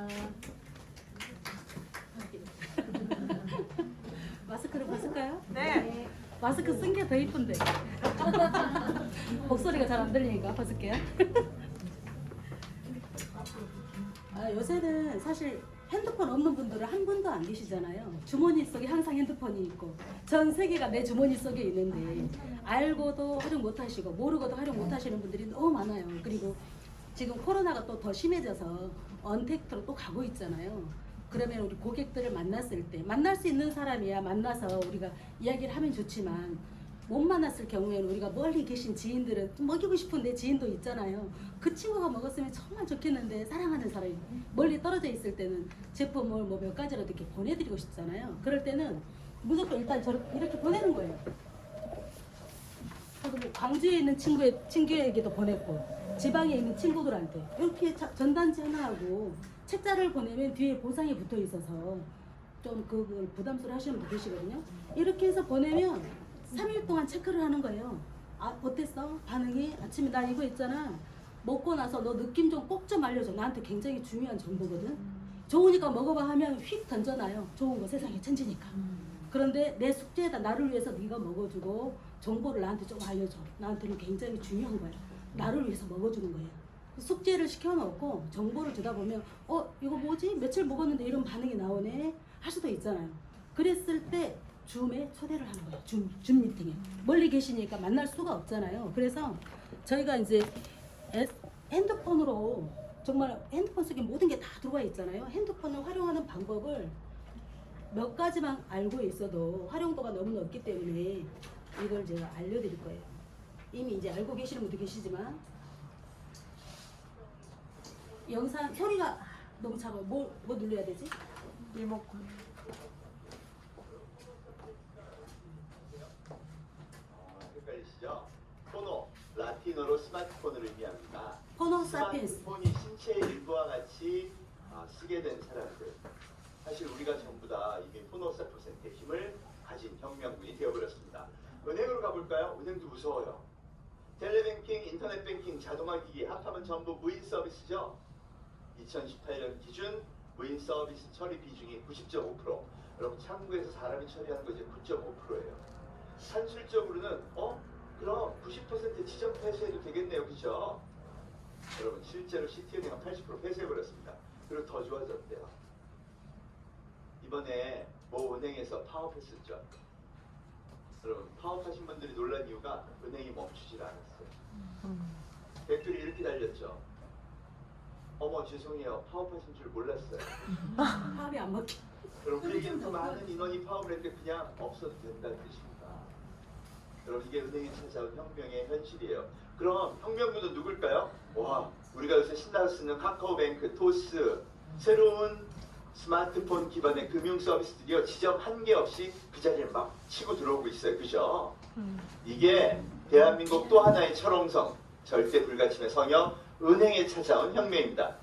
감사합니다. 마스크를 벗을까요? 네. 마스크 쓴 게 더 이쁜데. 목소리가 잘 안 들리니까 벗을게요. 요새는 사실 핸드폰 없는 분들은 한 분도 안 계시잖아요. 주머니 속에 항상 핸드폰이 있고 전 세계가 내 주머니 속에 있는데 알고도 활용 못 하시고 모르고도 활용 못 하시는 분들이 너무 많아요. 그리고 지금 코로나가 또 더 심해져서 언택트로 또 가고 있잖아요. 그러면 우리 고객들을 만났을 때 만날 수 있는 사람이야 만나서 우리가 이야기를 하면 좋지만 못 만났을 경우에는 우리가 멀리 계신 지인들은 먹이고 싶은데 지인도 있잖아요. 그 친구가 먹었으면 정말 좋겠는데 사랑하는 사람이 멀리 떨어져 있을 때는 제품을 뭐 몇 가지라도 이렇게 보내드리고 싶잖아요. 그럴 때는 무조건 일단 이렇게 보내는 거예요. 저도 뭐 광주에 있는 친구에게도 보냈고 지방에 있는 친구들한테 이렇게 전단지 하나하고 책자를 보내면 뒤에 보상이 붙어 있어서 좀 그걸 부담스러워 하시는 분 계시거든요. 이렇게 해서 보내면 3일 동안 체크를 하는 거예요. 아, 어땠어? 반응이? 아침에 나 이거 있잖아. 먹고 나서 너 느낌 좀 꼭 좀 알려줘. 나한테 굉장히 중요한 정보거든. 좋으니까 먹어봐 하면 휙 던져놔요. 좋은 거 세상에 천지니까. 그런데 내 숙제에다 나를 위해서 네가 먹어주고 정보를 나한테 좀 알려줘. 나한테는 굉장히 중요한 거야. 나를 위해서 먹어주는 거예요. 숙제를 시켜놓고 정보를 주다 보면 이거 뭐지? 며칠 먹었는데 이런 반응이 나오네 할 수도 있잖아요. 그랬을 때 줌에 초대를 하는 거예요. 줌 미팅에. 멀리 계시니까 만날 수가 없잖아요. 그래서 저희가 이제 핸드폰으로 정말 핸드폰 속에 모든 게 다 들어와 있잖아요. 핸드폰을 활용하는 방법을 몇 가지만 알고 있어도 활용도가 너무 높기 때문에 이걸 제가 알려드릴 거예요. 이미 이제 알고 계시는 분도 계시지만 영상 소리가 너무 작아요. 뭐 눌러야 되지? 리모컨. 헷갈리시죠? 포노, 라틴어로 스마트폰을 의미합니다. 포노 사피엔스. 스마트폰이 신체의 일부와 같이 쓰게 된 사람들. 사실 우리가 전부 다 이미 포노 사피엔스의 힘을 가진 혁명군이 되어버렸습니다. 은행으로 가볼까요? 은행도 무서워요. 텔레뱅킹, 인터넷 뱅킹, 자동화기기 합하면 전부 무인 서비스죠. 2018년 기준 무인 서비스 처리 비중이 90.5%. 여러분 창구에서 사람이 처리하는 거 이제 9.5%예요. 산술적으로는 그럼 90% 지점 폐쇄해도 되겠네요, 그죠? 여러분 실제로 시티은행은 80% 폐쇄해버렸습니다. 그리고 더 좋아졌대요. 이번에 모 은행에서 파업했었죠. 여러분 파업하신 분들이 놀란 이유가 은행이 멈추질 않았어요. 댓글이 이렇게 달렸죠. 어머 죄송해요, 파업하신 줄 몰랐어요. 파업이 안 먹혀. 여러분 그 얘기는 더 많은 인원이 파업을 했는데 그냥 없어도 된다는 뜻입니다. 여러분 이게 은행이 찾아온 혁명의 현실이에요. 그럼 혁명군은 누굴까요? 와, 우리가 요새 신나서 쓰는 카카오뱅크, 토스, 새로운 스마트폰 기반의 금융 서비스들이요 지점 한 개 없이 그 자리에 막 치고 들어오고 있어요. 그죠? 이게 대한민국 또 하나의 철옹성, 절대 불가침의 성역, 은행에 찾아온 혁명입니다.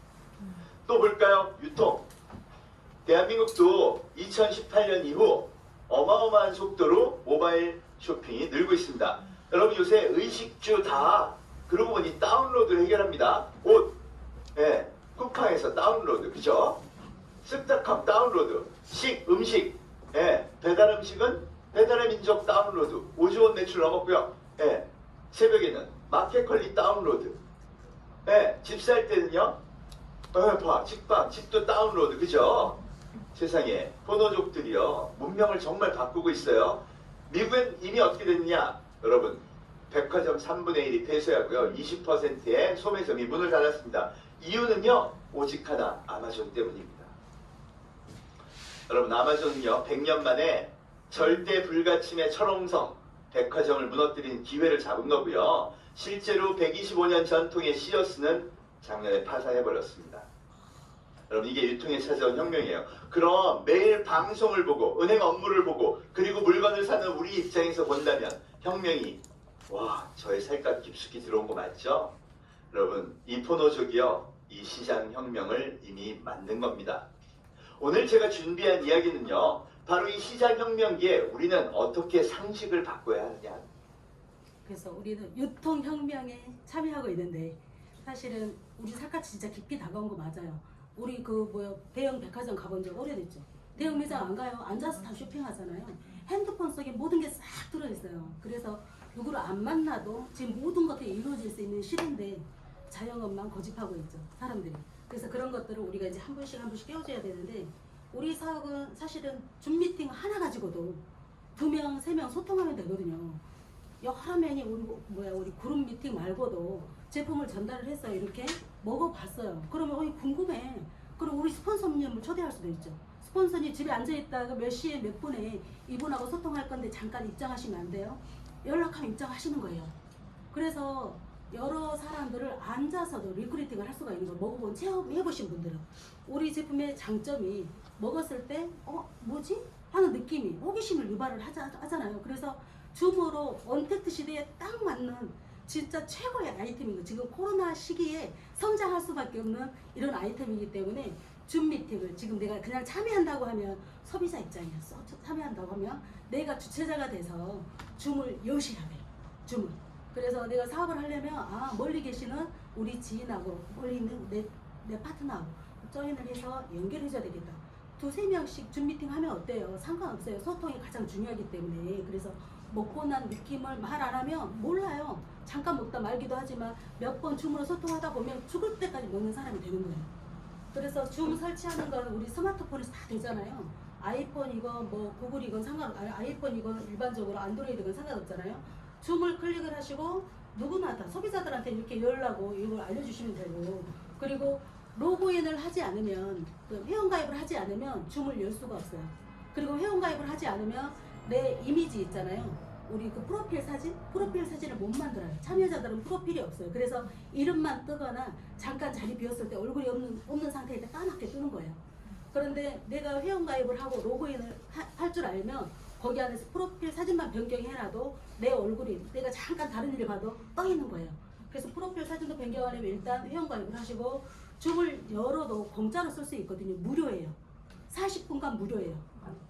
또 볼까요? 유통. 대한민국도 2018년 이후 어마어마한 속도로 모바일 쇼핑이 늘고 있습니다. 여러분 요새 의식주 다 그러고 보니 다운로드를 해결합니다. 옷, 쿠팡에서 다운로드, 그죠? 쓱닥함 다운로드, 음식, 배달 음식은 배달의 민족 다운로드, 5조 원 매출 넘었고요. 새벽에는 마켓컬리 다운로드, 집 살 때는요, 집도 다운로드, 그죠? 세상에 포노족들이요 문명을 정말 바꾸고 있어요. 미국은 이미 어떻게 됐느냐? 여러분 백화점 3분의 1이 폐쇄하고요 20%의 소매점이 문을 닫았습니다. 이유는요 오직 하나, 아마존 때문입니다. 여러분 아마존은요 100년 만에 절대 불가침의 철옹성 백화점을 무너뜨린 기회를 잡은 거고요. 실제로 125년 전통의 시어스는 작년에 파산해버렸습니다. 여러분 이게 유통에 찾아온 혁명이에요. 그럼 매일 방송을 보고 은행 업무를 보고 그리고 물건을 사는 우리 입장에서 본다면 혁명이 저의 살갗 깊숙이 들어온 거 맞죠? 여러분 이 포노족이요 이 시장 혁명을 이미 만든 겁니다. 오늘 제가 준비한 이야기는요 바로 이 시장 혁명기에 우리는 어떻게 상식을 바꿔야 하느냐. 그래서 우리는 유통 혁명에 참여하고 있는데 사실은 우리 살갗이 진짜 깊이 다가온 거 맞아요. 우리 대형 백화점 가본 적 오래됐죠. 대형 매장 안 가요. 앉아서 다 쇼핑하잖아요. 핸드폰 속에 모든 게 싹 들어있어요. 그래서 누구를 안 만나도 지금 모든 것들이 이루어질 수 있는 시대인데 자영업만 고집하고 있죠, 사람들이. 그래서 그런 것들을 우리가 이제 한 번씩 한 번씩 깨워줘야 되는데, 우리 사업은 사실은 줌 미팅 하나 가지고도 2명, 3명 소통하면 되거든요. 여러 명이 우리 그룹 미팅 말고도 제품을 전달을 해서 이렇게 먹어봤어요. 그러면 궁금해. 그럼 우리 스폰서님을 초대할 수도 있죠. 스폰서님 집에 앉아있다가 몇 시에 몇 분에 이분하고 소통할 건데 잠깐 입장하시면 안 돼요? 연락하면 입장하시는 거예요. 그래서 여러 사람들을 앉아서도 리크루팅을 할 수가 있는 거예요. 먹어본 체험해보신 분들은. 우리 제품의 장점이 먹었을 때 뭐지? 하는 느낌이 호기심을 유발을 하잖아요. 그래서 줌으로 언택트 시대에 딱 맞는 진짜 최고의 아이템인 거예요. 지금 코로나 시기에 성장할 수밖에 없는 이런 아이템이기 때문에 줌 미팅을 지금 내가 그냥 참여한다고 하면 소비자 입장이었어. 참여한다고 하면 내가 주체자가 돼서 줌을 여셔야 돼요. 줌을. 그래서 내가 사업을 하려면 멀리 계시는 우리 지인하고 멀리 있는 내 파트너하고 조인을 해서 연결해줘야 되겠다. 2-3명씩 줌 미팅 하면 어때요? 상관없어요. 소통이 가장 중요하기 때문에. 그래서 먹고 난 느낌을 말 안 하면 몰라요. 잠깐 먹다 말기도 하지만 몇 번 줌으로 소통하다 보면 죽을 때까지 먹는 사람이 되는 거예요. 그래서 줌 설치하는 건 우리 스마트폰에서 다 되잖아요. 아이폰이건 구글이건 아이폰이건 일반적으로 안드로이드건 상관없잖아요. 줌을 클릭을 하시고 누구나 다 소비자들한테 이렇게 열라고 이걸 알려주시면 되고, 그리고 로그인을 하지 않으면, 회원가입을 하지 않으면 줌을 열 수가 없어요. 그리고 회원가입을 하지 않으면 내 이미지 있잖아요. 우리 프로필 사진을 못 만들어요. 참여자들은 프로필이 없어요. 그래서 이름만 뜨거나 잠깐 자리 비었을 때 얼굴이 없는 상태일 때 까맣게 뜨는 거예요. 그런데 내가 회원가입을 하고 로그인을 할 줄 알면 거기 안에서 프로필 사진만 변경해놔도 내 얼굴이 내가 잠깐 다른 일을 봐도 떠 있는 거예요. 그래서 프로필 사진도 변경하려면 일단 회원가입을 하시고, 줌을 열어도 공짜로 쓸 수 있거든요. 무료예요. 40분간 무료예요.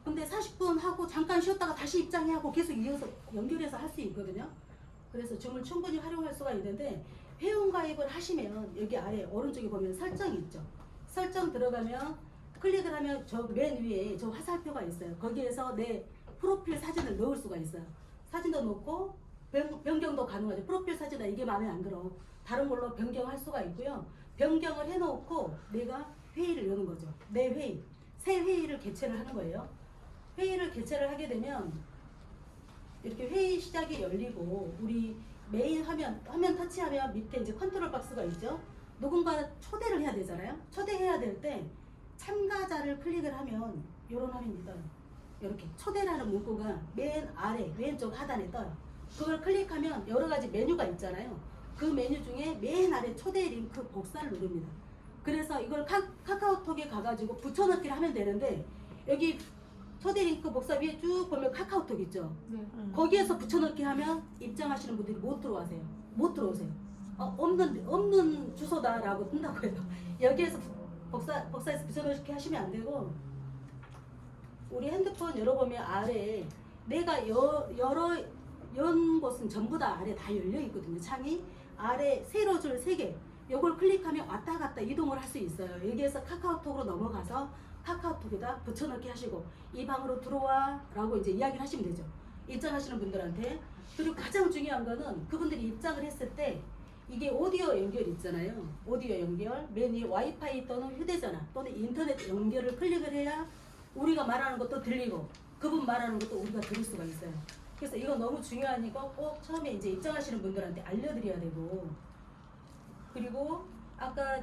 근데 40분 하고 잠깐 쉬었다가 다시 입장해 하고 계속 이어서 연결해서 할 수 있거든요. 그래서 줌을 충분히 활용할 수가 있는데, 회원가입을 하시면 여기 아래 오른쪽에 보면 설정이 있죠. 설정 들어가면 클릭을 하면 저 맨 위에 저 화살표가 있어요. 거기에서 내 프로필 사진을 넣을 수가 있어요. 사진도 넣고 변경도 가능하죠. 프로필 사진이 이게 마음에 안 들어, 다른 걸로 변경할 수가 있고요. 변경을 해놓고 내가 회의를 여는 거죠. 내 회의, 새 회의를 개최를 하는 거예요. 회의를 개최를 하게 되면 이렇게 회의 시작이 열리고, 우리 메인 화면 터치하면 밑에 이제 컨트롤 박스가 있죠. 누군가 초대를 해야 되잖아요. 초대해야 될 때 참가자를 클릭을 하면 이런 화면이 떠요. 이렇게 초대라는 문구가 맨 아래 왼쪽 하단에 떠요. 그걸 클릭하면 여러 가지 메뉴가 있잖아요. 그 메뉴 중에 맨 아래 초대 링크 복사를 누릅니다. 그래서 이걸 카카오톡에 가가지고 붙여넣기를 하면 되는데, 여기 초대 링크 복사 위에 쭉 보면 카카오톡 있죠. 네. 거기에서 붙여넣기 하면 입장하시는 분들이 못 들어오세요. 없는 주소다라고 뜬다고 해요. 여기에서 복사해서 붙여넣기 하시면 안 되고, 우리 핸드폰 열어보면 아래에 내가 연 곳은 전부 다 아래 다 열려 있거든요. 창이 아래 세로줄 3개, 요걸 클릭하면 왔다 갔다 이동을 할 수 있어요. 여기에서 카카오톡으로 넘어가서 카카오톡에다 붙여넣기 하시고, 이 방으로 들어와 라고 이제 이야기를 하시면 되죠. 입장하시는 분들한테. 그리고 가장 중요한 거는 그분들이 입장을 했을 때 이게 오디오 연결 있잖아요. 오디오 연결, 맨 위에 와이파이 또는 휴대전화 또는 인터넷 연결을 클릭을 해야 우리가 말하는 것도 들리고 그분 말하는 것도 우리가 들을 수가 있어요. 그래서 이거 너무 중요한 이거 꼭 처음에 이제 입장하시는 분들한테 알려드려야 되고, 그리고 아까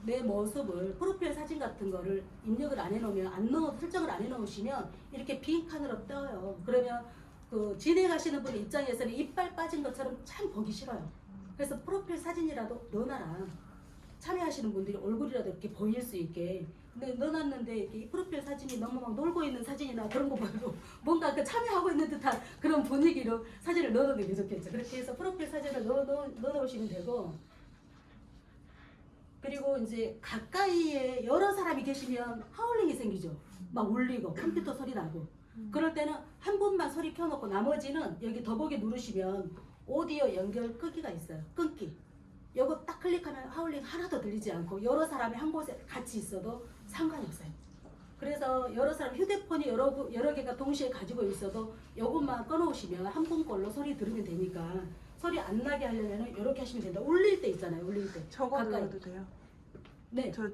내 모습을 프로필 사진 같은 거를 입력을 안 해놓으면 설정을 안 해놓으시면 이렇게 빈 칸으로 떠요. 그러면 그 진행하시는 분 입장에서는 이빨 빠진 것처럼 참 보기 싫어요. 그래서 프로필 사진이라도 넣어놔라. 참여하시는 분들이 얼굴이라도 이렇게 보일 수 있게. 근데 넣어놨는데 이렇게 프로필 사진이 너무 막 놀고 있는 사진이나 그런 거 말고 뭔가 그 참여하고 있는 듯한 그런 분위기로 사진을 넣어놓는 게 좋겠죠. 그렇게 해서 프로필 사진을 넣어놓으시면 되고, 그리고 이제 가까이에 여러 사람이 계시면 하울링이 생기죠. 막 울리고 컴퓨터 소리 나고. 그럴 때는 한 분만 소리 켜놓고 나머지는 여기 더보기 누르시면 오디오 연결 끄기가 있어요. 끊기. 요거 딱 클릭하면 하울링 하나도 들리지 않고 여러 사람이 한 곳에 같이 있어도 상관이 없어요. 그래서 여러 사람 휴대폰이 여러 개가 동시에 가지고 있어도 요것만 꺼놓으시면 한 분 걸로 소리 들으면 되니까 소리 안 나게 하려면 이렇게 하시면 된다. 울릴 때 있잖아요. 울릴 때. 저거 가까이. 눌러도 돼요? 네. 저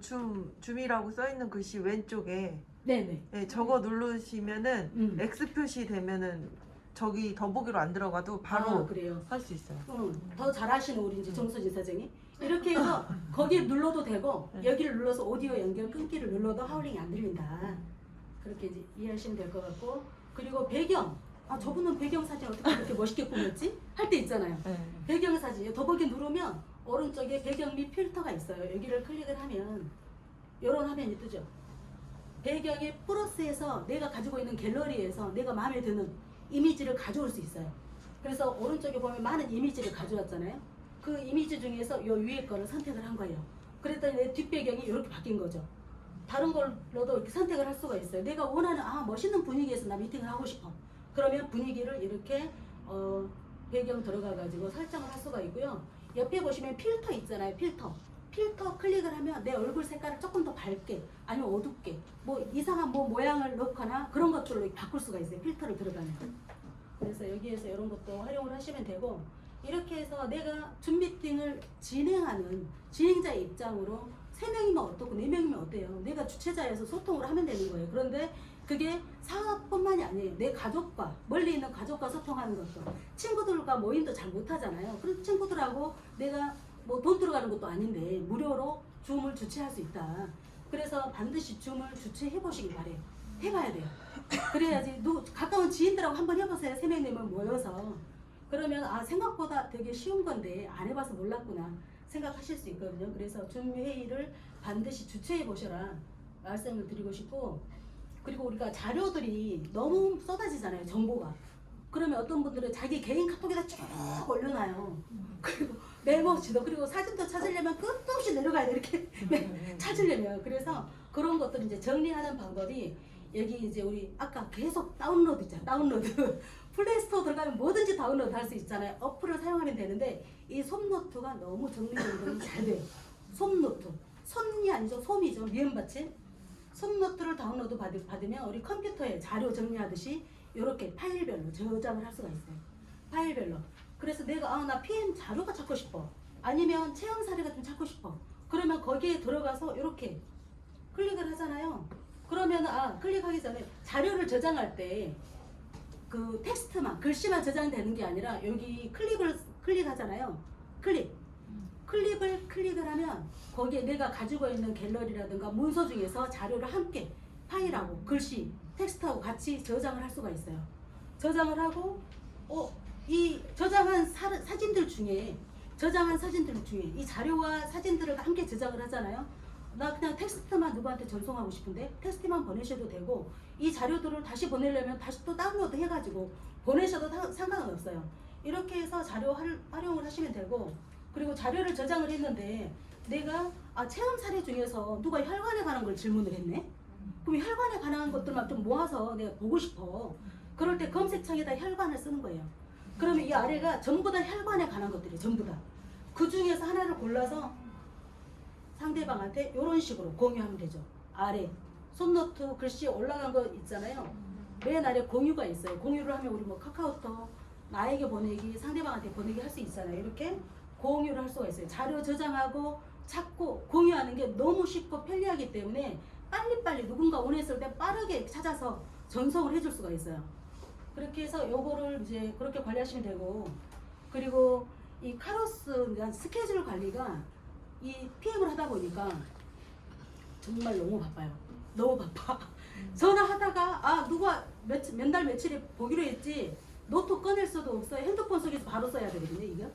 줌이라고 써있는 글씨 왼쪽에 네네. 네, 저거 누르시면은 X 표시 되면은 저기 더보기로 안 들어가도 아, 바로 그래요. 할 수 있어요. 더 잘하시는 우리 이제 정수진 사장이 이렇게 해서 거기에 눌러도 되고 여기를 눌러서 오디오 연결 끊기를 눌러도 하울링이 안 들린다. 그렇게 이제 이해하시면 될 것 같고 그리고 배경 저분은 배경 사진 어떻게 그렇게 멋있게 꾸몄지? 할 때 있잖아요. 네. 배경 사진 더보기 누르면 오른쪽에 배경 및 필터가 있어요. 여기를 클릭을 하면 이런 화면이 뜨죠. 배경에 플러스해서 내가 가지고 있는 갤러리에서 내가 마음에 드는 이미지를 가져올 수 있어요. 그래서 오른쪽에 보면 많은 이미지를 가져왔잖아요. 그 이미지 중에서 요 위에 거를 선택을 한 거예요. 그랬더니 내 뒷배경이 이렇게 바뀐 거죠. 다른 걸로도 이렇게 선택을 할 수가 있어요. 내가 원하는 멋있는 분위기에서 나 미팅을 하고 싶어. 그러면 분위기를 이렇게 배경 들어가 가지고 설정을 할 수가 있고요. 옆에 보시면 필터 있잖아요. 필터 클릭을 하면 내 얼굴 색깔을 조금 더 밝게 아니면 어둡게 뭐 이상한 뭐 모양을 넣거나 그런 것들로 바꿀 수가 있어요. 필터를 들어가면. 그래서 여기에서 이런 것도 활용을 하시면 되고 이렇게 해서 내가 줌 미팅을 진행하는 진행자의 입장으로 3명이면 어떻고 4명이면 어때요? 내가 주최자여서 소통을 하면 되는 거예요. 그런데 그게 사업뿐만이 아니에요. 내 가족과 멀리 있는 가족과 소통하는 것도 친구들과 모임도 잘 못하잖아요. 그런 친구들하고 내가 뭐 돈 들어가는 것도 아닌데 무료로 줌을 주최할 수 있다. 그래서 반드시 줌을 주최해 보시길 바래요. 해봐야 돼요. 그래야지 가까운 지인들하고 한번 해보세요. 3명, 4명 모여서 그러면 생각보다 되게 쉬운 건데 안 해봐서 몰랐구나 생각하실 수 있거든요. 그래서 줌 회의를 반드시 주최해 보셔라 말씀을 드리고 싶고 그리고 우리가 자료들이 너무 쏟아지잖아요. 정보가. 그러면 어떤 분들은 자기 개인 카톡에다 쭉 올려놔요. 그리고 메모지도 그리고 사진도 찾으려면 끝도 없이 내려가야 돼 이렇게 찾으려면. 그래서 그런 것들 이제 정리하는 방법이 여기 이제 우리 아까 계속 다운로드 있잖아. 다운로드 플레이스토어 들어가면 뭐든지 다운로드 할 수 있잖아요. 어플을 사용하면 되는데 이 솜노트가 너무 정리정돈이 잘 돼요. 솜노트 솜이 아니죠. 솜이죠. 미음 받침 솜노트를 다운로드 받으면 우리 컴퓨터에 자료 정리하듯이 이렇게 파일별로 저장을 할 수가 있어요. 파일별로. 그래서 내가 나 PM 자료가 찾고 싶어. 아니면 체험 사례가 좀 찾고 싶어. 그러면 거기에 들어가서 이렇게 클릭을 하잖아요. 그러면 클릭하기 전에 자료를 저장할 때 그 텍스트만 글씨만 저장되는 게 아니라 여기 클릭하잖아요. 클립을 클릭을 하면 거기에 내가 가지고 있는 갤러리라든가 문서 중에서 자료를 함께 파일하고 글씨, 텍스트하고 같이 저장을 할 수가 있어요. 저장을 하고 이 저장한 사진들 중에 이 자료와 사진들을 함께 저장을 하잖아요. 나 그냥 텍스트만 누구한테 전송하고 싶은데 텍스트만 보내셔도 되고 이 자료들을 다시 보내려면 다시 또 다운로드 해가지고 보내셔도 상관은 없어요. 이렇게 해서 자료 활용을 하시면 되고 그리고 자료를 저장을 했는데 내가 체험 사례 중에서 누가 혈관에 관한 걸 질문을 했네? 그럼 혈관에 관한 것들만 좀 모아서 내가 보고 싶어. 그럴 때 검색창에다 혈관을 쓰는 거예요. 그러면 이 아래가 전부 다 혈관에 관한 것들이에요. 전부 다. 그 중에서 하나를 골라서 상대방한테 이런 식으로 공유하면 되죠. 아래 솜노트 글씨 올라간 거 있잖아요. 맨 아래 공유가 있어요. 공유를 하면 우리 뭐 카카오톡 나에게 보내기 상대방한테 보내기 할 수 있잖아요. 이렇게 공유를 할 수가 있어요. 자료 저장하고 찾고 공유하는 게 너무 쉽고 편리하기 때문에 빨리빨리 누군가 원했을 때 빠르게 찾아서 전송을 해줄 수가 있어요. 그렇게 해서 요거를 이제 그렇게 관리하시면 되고 그리고 이 카로스 스케줄 관리가 이 PM을 하다 보니까 정말 너무 바빠요. 너무 바빠. 전화하다가 누가 몇 달 며칠에 보기로 했지 노트 꺼낼 수도 없어요. 핸드폰 속에서 바로 써야 되거든요. 이게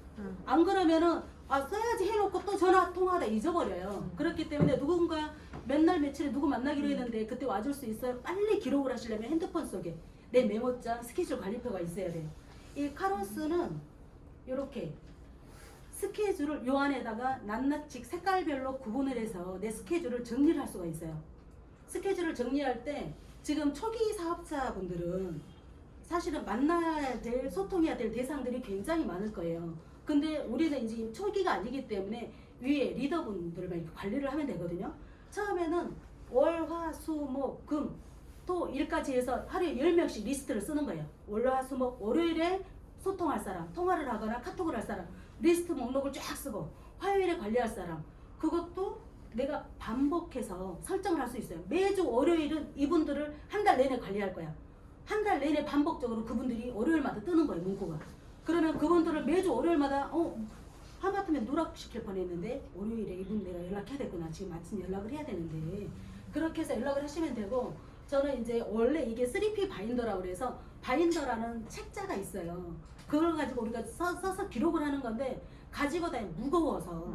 안 그러면은 써야지 해놓고 또 전화 통화하다 잊어버려요. 그렇기 때문에 누군가 몇 날 며칠에 누구 만나기로 했는데 그때 와줄 수 있어요. 빨리 기록을 하시려면 핸드폰 속에 내 메모장 스케줄 관리표가 있어야 돼요. 이 카로스는 이렇게 스케줄을 요 안에다가 낱낱이 색깔별로 구분을 해서 내 스케줄을 정리를 할 수가 있어요. 스케줄을 정리할 때 지금 초기 사업자분들은 사실은 만나야 될 소통해야 될 대상들이 굉장히 많을 거예요. 근데 우리는 이제 초기가 아니기 때문에 위에 리더분들만 이렇게 관리를 하면 되거든요. 처음에는 월, 화, 수, 목, 금, 토, 일까지 해서 하루에 10명씩 리스트를 쓰는 거예요. 월, 화, 수, 목, 월요일에 소통할 사람, 통화를 하거나 카톡을 할 사람, 리스트 목록을 쫙 쓰고, 화요일에 관리할 사람, 그것도 내가 반복해서 설정을 할 수 있어요. 매주 월요일은 이분들을 한 달 내내 관리할 거야. 한 달 내내 반복적으로 그분들이 월요일마다 뜨는 거예요, 문구가. 그러면 그분들을 매주 월요일마다 하마터면 누락시킬 뻔했는데 월요일에 이분 내가 연락해야 되구나. 지금 마침 연락을 해야 되는데 그렇게 해서 연락을 하시면 되고, 저는 이제 원래 이게 3P 바인더라고 그래서 바인더라는 책자가 있어요. 그걸 가지고 우리가 써서 기록을 하는 건데 가지고 다니면 무거워서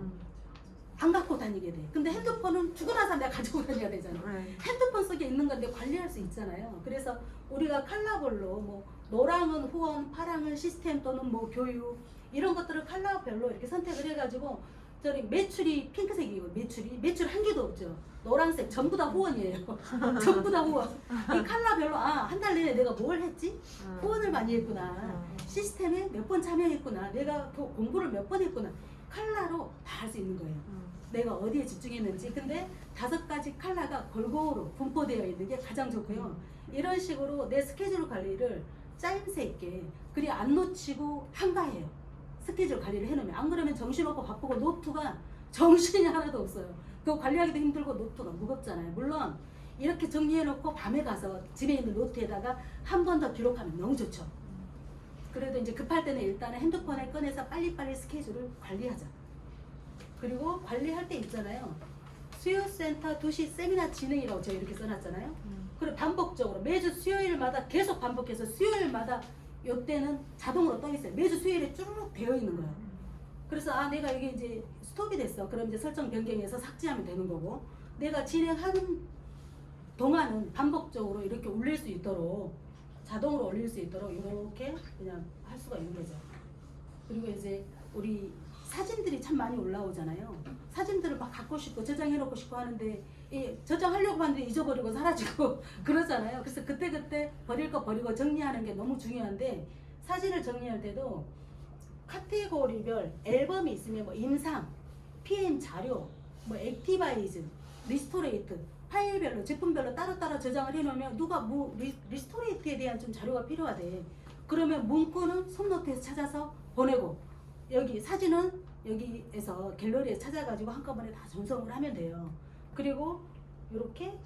안 갖고 다니게 돼. 근데 핸드폰은 죽고 나서 내가 가지고 다녀야 되잖아. 핸드폰 속에 있는 건데 관리할 수 있잖아요. 그래서 우리가 컬러별로 뭐 노랑은 후원, 파랑은 시스템 또는 뭐 교육 이런 것들을 컬러별로 이렇게 선택을 해가지고, 저희 매출이 핑크색이고 매출 한 개도 없죠. 노란색 전부 다 후원이에요. 전부 다 후원. 이 컬러별로 한 달 내내 내가 뭘 했지? 후원을 많이 했구나. 시스템에 몇 번 참여했구나. 내가 공부를 몇 번 했구나. 컬러로 다 할 수 있는 거예요. 내가 어디에 집중했는지. 근데 5가지 컬러가 골고루 분포되어 있는 게 가장 좋고요. 이런 식으로 내 스케줄 관리를 짜임새 있게, 그리 안 놓치고 한가해요. 스케줄 관리를 해놓으면. 안 그러면 정신없고 바쁘고 노트가 정신이 하나도 없어요. 그거 관리하기도 힘들고 노트가 무겁잖아요. 물론 이렇게 정리해놓고 밤에 가서 집에 있는 노트에다가 한 번 더 기록하면 너무 좋죠. 그래도 이제 급할 때는 일단은 핸드폰에 꺼내서 빨리빨리 스케줄을 관리하자. 그리고 관리할 때 있잖아요. 수요센터 2시 세미나 진행이라고 제가 이렇게 써놨잖아요. 그리고 반복적으로 매주 수요일마다 계속 반복해서 수요일마다 요때는 자동으로 떠 있어요. 매주 수요일에 쭈르륵 되어 있는 거예요. 그래서 내가 이게 이제 스톱이 됐어. 그럼 이제 설정 변경해서 삭제하면 되는 거고, 내가 진행하는 동안은 반복적으로 이렇게 올릴 수 있도록, 자동으로 올릴 수 있도록 이렇게 그냥 할 수가 있는 거죠. 그리고 이제 우리 사진들이 참 많이 올라오잖아요. 사진들을 막 갖고 싶고 저장해놓고 싶고 하는데 저장하려고 하는데 잊어버리고 사라지고 그러잖아요. 그래서 그때그때 버릴 거 버리고 정리하는 게 너무 중요한데, 사진을 정리할 때도 카테고리별 앨범이 있으면 뭐 임상, PM 자료, 뭐 액티바이즈, 리스토레이트 파일별로 제품별로 따로따로 저장을 해놓으면 누가 뭐 리스토레이트에 대한 좀 자료가 필요하대. 그러면 문구는 손노트에서 찾아서 보내고, 여기 사진은 여기에서 갤러리에 찾아가지고 한꺼번에 다 전송을 하면 돼요. 그리고 이렇게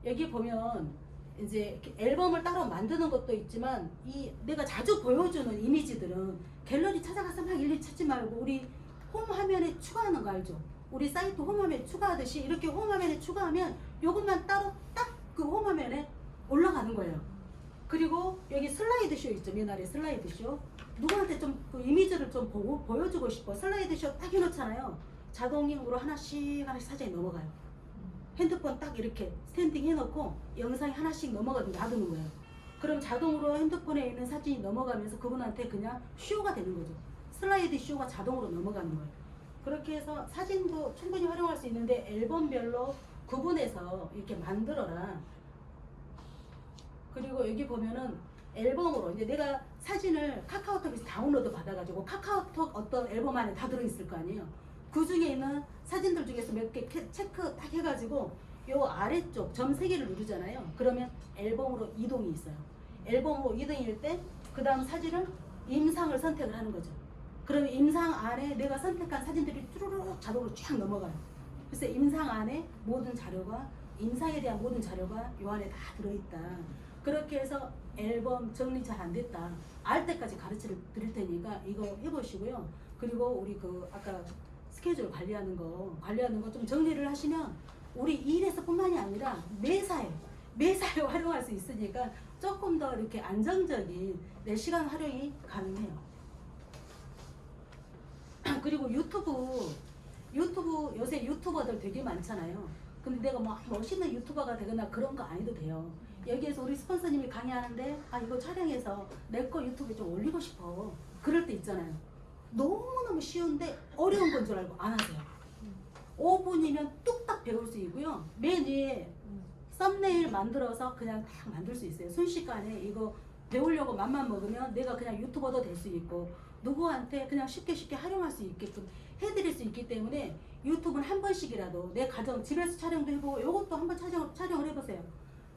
여기 보면 이제 앨범을 따로 만드는 것도 있지만, 이 내가 자주 보여주는 이미지들은 갤러리 찾아가서 막 일일이 찾지 말고 우리 홈 화면에 추가하는 거 알죠? 우리 사이트 홈 화면에 추가하듯이 이렇게 홈 화면에 추가하면 이것만 따로 딱 그 홈 화면에 올라가는 거예요. 그리고 여기 슬라이드 쇼 있죠. 맨 아래 슬라이드 쇼. 누구한테 좀 그 이미지를 좀 보여주고 싶어. 슬라이드 쇼 딱 해놓잖아요. 자동으로 하나씩 사진이 넘어가요. 핸드폰 딱 이렇게 스탠딩 해놓고 영상이 하나씩 넘어가도 놔두는 거예요. 그럼 자동으로 핸드폰에 있는 사진이 넘어가면서 그분한테 그냥 쇼가 되는 거죠. 슬라이드 쇼가 자동으로 넘어가는 거예요. 그렇게 해서 사진도 충분히 활용할 수 있는데 앨범별로 구분해서 이렇게 만들어라. 그리고 여기 보면은 앨범으로 이제 내가 사진을 카카오톡에서 다운로드 받아가지고 카카오톡 어떤 앨범 안에 다 들어있을 거 아니에요. 그 중에 있는 사진들 중에서 몇 개 체크 딱 해가지고 요 아래쪽 점 3개를 누르잖아요. 그러면 앨범으로 이동이 있어요. 앨범으로 이동일 때 그 다음 사진을 임상을 선택을 하는 거죠. 그러면 임상 안에 내가 선택한 사진들이 쭈루룩 자동으로 쫙 넘어가요. 그래서 임상 안에 모든 자료가, 임상에 대한 모든 자료가 요 안에 다 들어있다. 그렇게 해서 앨범 정리 잘 안 됐다 알 때까지 가르쳐 드릴 테니까 이거 해보시고요. 그리고 우리 그 아까 스케줄 관리하는 거 좀 정리를 하시면 우리 일에서 뿐만이 아니라 매사에 활용할 수 있으니까 조금 더 이렇게 안정적인 내 시간 활용이 가능해요. 그리고 유튜브 요새 유튜버들 되게 많잖아요. 근데 내가 뭐 멋있는 유튜버가 되거나 그런 거 아니도 돼요. 여기에서 우리 스폰서님이 강의하는데 이거 촬영해서 내 거 유튜브에 좀 올리고 싶어. 그럴 때 있잖아요. 너무너무 쉬운데 어려운 건 줄 알고 안 하세요. 5분이면 뚝딱 배울 수 있고요. 맨 위에 썸네일 만들어서 그냥 딱 만들 수 있어요. 순식간에 이거 배우려고 맘만 먹으면 내가 그냥 유튜버도 될 수 있고 누구한테 그냥 쉽게 활용할 수 있게끔 해드릴 수 있기 때문에 유튜브는 한 번씩이라도 내 가정 집에서 촬영도 해보고 이것도 한번 촬영을 해보세요.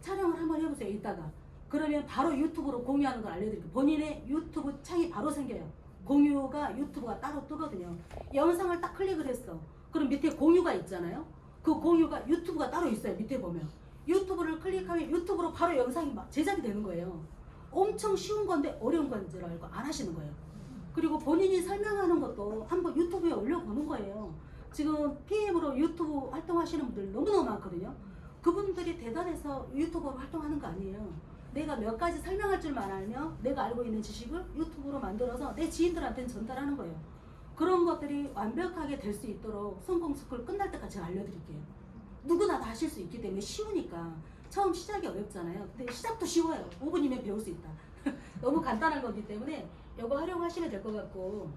촬영을 한번 해보세요. 이따가 그러면 바로 유튜브로 공유하는 걸 알려드릴게요. 본인의 유튜브 창이 바로 생겨요. 공유가 유튜브가 따로 뜨거든요. 영상을 딱 클릭을 했어. 그럼 밑에 공유가 있잖아요. 그 공유가 유튜브가 따로 있어요. 밑에 보면 유튜브를 클릭하면 유튜브로 바로 영상이 막 제작이 되는 거예요. 엄청 쉬운 건데 어려운 건 줄 알고 안 하시는 거예요. 그리고 본인이 설명하는 것도 한번 유튜브에 올려보는 거예요. 지금 PM으로 유튜브 활동하시는 분들 너무너무 많거든요. 그분들이 대단해서 유튜버로 활동하는 거 아니에요. 내가 몇 가지 설명할 줄만 알며 내가 알고 있는 지식을 유튜브로 만들어서 내 지인들한테는 전달하는 거예요. 그런 것들이 완벽하게 될 수 있도록 성공스쿨 끝날 때까지 제가 알려드릴게요. 누구나 다 하실 수 있기 때문에 쉬우니까. 처음 시작이 어렵잖아요. 근데 시작도 쉬워요. 5분이면 배울 수 있다. 너무 간단한 거기 때문에 이거 활용하시면 될 것 같고,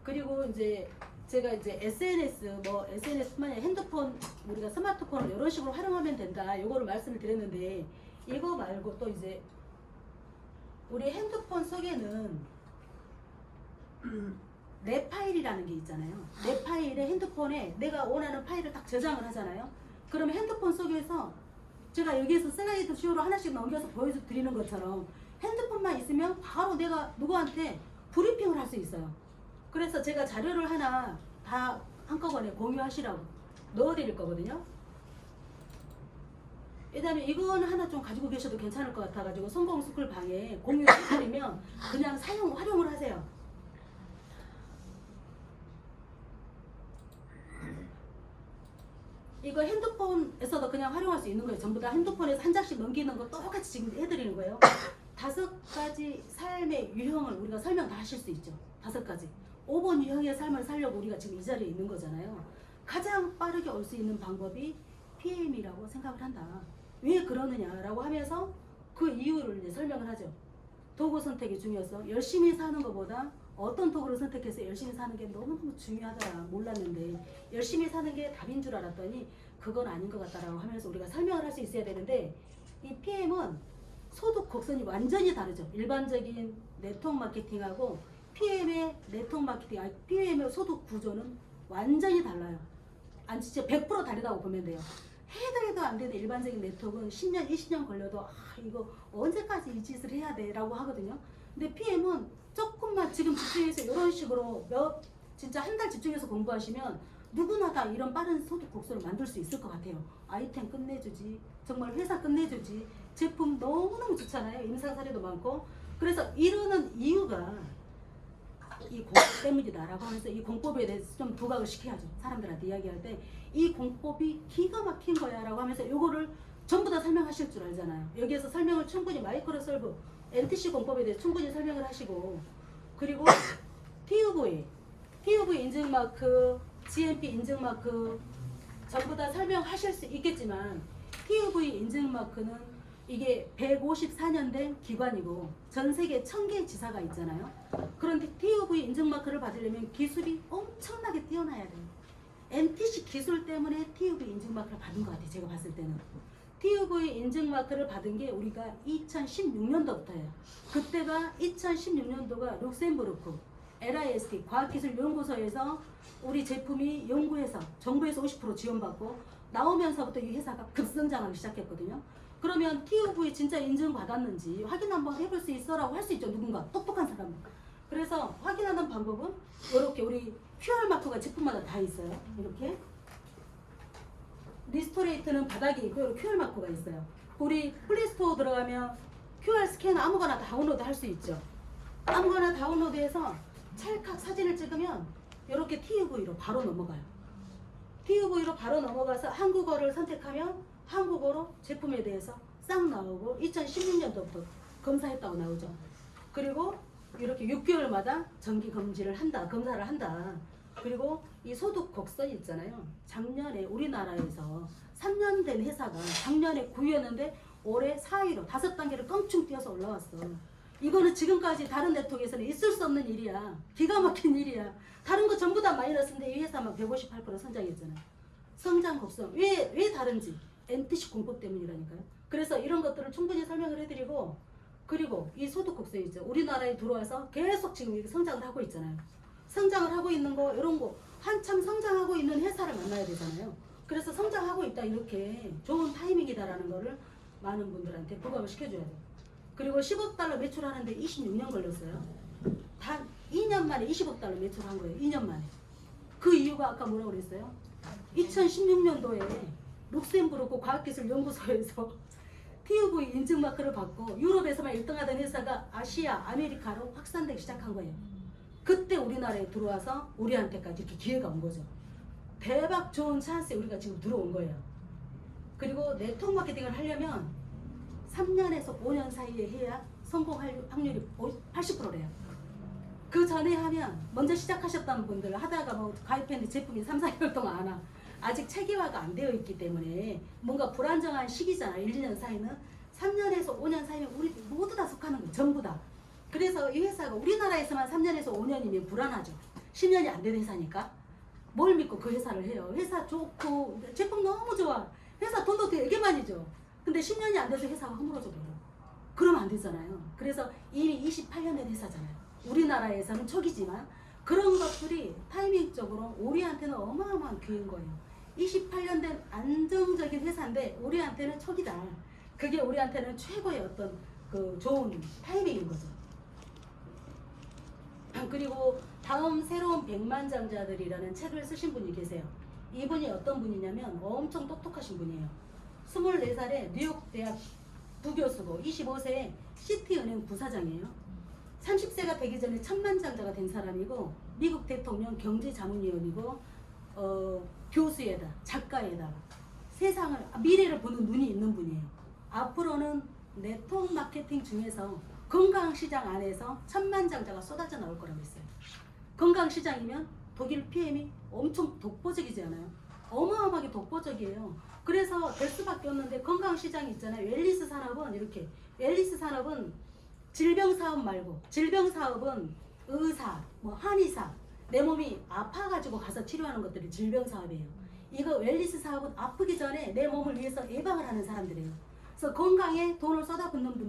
그리고 이제 제가 이제 SNS뿐만 아니라 핸드폰, 우리가 스마트폰을 이런 식으로 활용하면 된다, 요거를 말씀을 드렸는데, 이거 말고 또 이제 우리 핸드폰 속에는 내 파일이라는 게 있잖아요. 내 파일에, 핸드폰에 내가 원하는 파일을 딱 저장을 하잖아요. 그러면 핸드폰 속에서 제가 여기에서 슬라이드 쇼로 하나씩 넘겨서 보여드리는 것처럼 핸드폰만 있으면 바로 내가 누구한테 브리핑을 할 수 있어요. 그래서 제가 자료를 하나 다 한꺼번에 공유하시라고 넣어드릴 거거든요. 왜냐면 이거는 하나 좀 가지고 계셔도 괜찮을 것 같아가지고 성공스쿨 방에 공유해드리면 그냥 활용을 하세요. 이거 핸드폰에서도 그냥 활용할 수 있는 거예요. 전부 다 핸드폰에서 한 장씩 넘기는 거 똑같이 지금 해드리는 거예요. 5가지 삶의 유형을 우리가 설명 다 하실 수 있죠. 5가지. 5번 유형의 삶을 살려고 우리가 지금 이 자리에 있는 거잖아요. 가장 빠르게 올 수 있는 방법이 PM이라고 생각을 한다. 왜 그러느냐라고 하면서 그 이유를 이제 설명을 하죠. 도구 선택이 중요해서 열심히 사는 것보다 어떤 도구를 선택해서 열심히 사는 게 너무너무 중요하더라. 몰랐는데 열심히 사는 게 답인 줄 알았더니 그건 아닌 것 같다라고 하면서 우리가 설명을 할 수 있어야 되는데, 이 PM은 소득 곡선이 완전히 다르죠. 일반적인 네트워크 마케팅하고 PM의 네트워크 마케팅, PM의 소득 구조는 완전히 달라요. 진짜 100% 다르다고 보면 돼요. 해도 안 되는 일반적인 네트워크는 10년, 20년 걸려도 이거 언제까지 이 짓을 해야 돼? 라고 하거든요. 근데 PM은 조금만 지금 집중해서 이런 식으로 진짜 한 달 집중해서 공부하시면 누구나 다 이런 빠른 소득 곡선을 만들 수 있을 것 같아요. 아이템 끝내주지, 정말 회사 끝내주지, 제품 너무너무 좋잖아요. 임상 사례도 많고. 그래서 이러는 이유가 이 공법 때문이다라고 하면서 이 공법에 대해서 좀 부각을 시켜야죠. 사람들한테 이야기할 때 이 공법이 기가 막힌 거야 라고 하면서 요거를 전부 다 설명하실 줄 알잖아요. 여기에서 설명을 충분히 마이크로솔브 NTC 공법에 대해 충분히 설명을 하시고, 그리고 TUV 인증마크, GMP 인증마크 전부 다 설명하실 수 있겠지만, TUV 인증마크는 이게 154년 된 기관이고 전 세계 1000개의 지사가 있잖아요. 그런데 TUV 인증마크를 받으려면 기술이 엄청나게 뛰어나야 돼요. NTC 기술 때문에 TUV 인증마크를 받은 것 같아요. 제가 봤을 때는 TUV 인증마크를 받은 게 우리가 2016년도부터예요. 그때가 2016년도가 룩셈부르크 LIST 과학기술연구소에서 우리 제품이 연구해서 정부에서 50% 지원받고 나오면서부터 이 회사가 급성장하기 시작했거든요. 그러면 TUV 진짜 인증받았는지 확인 한번 해볼 수 있어라고 할 수 있죠. 누군가 똑똑한 사람은. 그래서 확인하는 방법은 이렇게 우리 QR 마크가 제품마다 다 있어요. 이렇게 리스토레이트는 바닥에 있고 이렇게 QR 마크가 있어요. 우리 플레이스토어 들어가면 QR 스캐너 아무거나 다운로드 할 수 있죠. 아무거나 다운로드해서 찰칵 사진을 찍으면 이렇게 TUV로 바로 넘어가요. TUV로 바로 넘어가서 한국어를 선택하면 한국어로 제품에 대해서 싹 나오고 2016년도부터 검사했다고 나오죠. 그리고 이렇게 6개월마다 정기 검사를 한다. 그리고 이 소득 곡선 있잖아요. 작년에 우리나라에서 3년 된 회사가 작년에 9위였는데 올해 4위로 5단계를 껑충 뛰어서 올라왔어. 이거는 지금까지 다른 네트워크에서는 있을 수 없는 일이야. 기가 막힌 일이야. 다른 거 전부 다 마이너스인데 이 회사만 158% 성장했잖아요. 성장 곡선. 왜 다른지 NTC 공법 때문이라니까요. 그래서 이런 것들을 충분히 설명을 해드리고, 그리고 이 소득국세 있죠. 우리나라에 들어와서 계속 지금 이렇게 성장을 하고 있잖아요. 성장을 하고 있는 거 이런 거 한참 성장하고 있는 회사를 만나야 되잖아요. 그래서 성장하고 있다 이렇게 좋은 타이밍이다라는 거를 많은 분들한테 부각을 시켜줘야 돼요. 그리고 10억 달러 매출하는데 26년 걸렸어요. 단 2년 만에 20억 달러 매출한 거예요. 2년 만에. 그 이유가 아까 뭐라고 그랬어요? 2016년도에 룩셈부르크 과학기술연구소에서 TUV 인증마크를 받고 유럽에서만 1등하던 회사가 아시아, 아메리카로 확산되기 시작한 거예요. 그때 우리나라에 들어와서 우리한테까지 이렇게 기회가 온 거죠. 대박 좋은 찬스에 우리가 지금 들어온 거예요. 그리고 네트워크 마케팅을 하려면 3년에서 5년 사이에 해야 성공할 확률이 80%래요. 그 전에 하면 먼저 시작하셨던 분들 하다가 뭐 가입했는데 제품이 3, 4개월 동안 안 와. 아직 체계화가 안 되어 있기 때문에 뭔가 불안정한 시기잖아. 1, 2년 사이는 3년에서 5년 사이면 우리 모두 다 속하는 거예요. 전부 다. 그래서 이 회사가 우리나라에서만 3년에서 5년이면 불안하죠. 10년이 안 된 회사니까. 뭘 믿고 그 회사를 해요. 회사 좋고 제품 너무 좋아. 회사 돈도 되게 많이 줘. 근데 10년이 안 돼서 회사가 허물어져 버려. 그러면 안 되잖아요. 그래서 이미 28년 된 회사잖아요. 우리나라에서는 초기지만 그런 것들이 타이밍적으로 우리한테는 어마어마한 기회인 거예요. 28년 된 안정적인 회사인데 우리한테는 초기다. 그게 우리한테는 최고의 어떤 그 좋은 타이밍인 거죠. 그리고 다음 새로운 백만장자들이라는 책을 쓰신 분이 계세요. 이분이 어떤 분이냐면 엄청 똑똑하신 분이에요. 24살에 뉴욕 대학 부교수고 25세에 시티은행 부사장이에요. 30세가 되기 전에 천만장자가 된 사람이고 미국 대통령 경제자문위원이고 교수에다 작가에다 세상을 미래를 보는 눈이 있는 분이에요. 앞으로는 네트워크 마케팅 중에서 건강시장 안에서 천만장자가 쏟아져 나올 거라고 했어요. 건강시장이면 독일 PM이 엄청 독보적이지 않아요? 어마어마하게 독보적이에요. 그래서 될 수밖에 없는데 건강시장이 있잖아요. 웰니스 산업은 이렇게 웰니스 산업은 질병사업 말고 질병사업은 의사, 뭐 한의사 내 몸이 아파가지고 가서 치료하는 것들이 질병사업이에요. 이거 웰니스 사업은 아프기 전에 내 몸을 위해서 예방을 하는 사람들이에요. 그래서 건강에 돈을 쏟아붓는 분들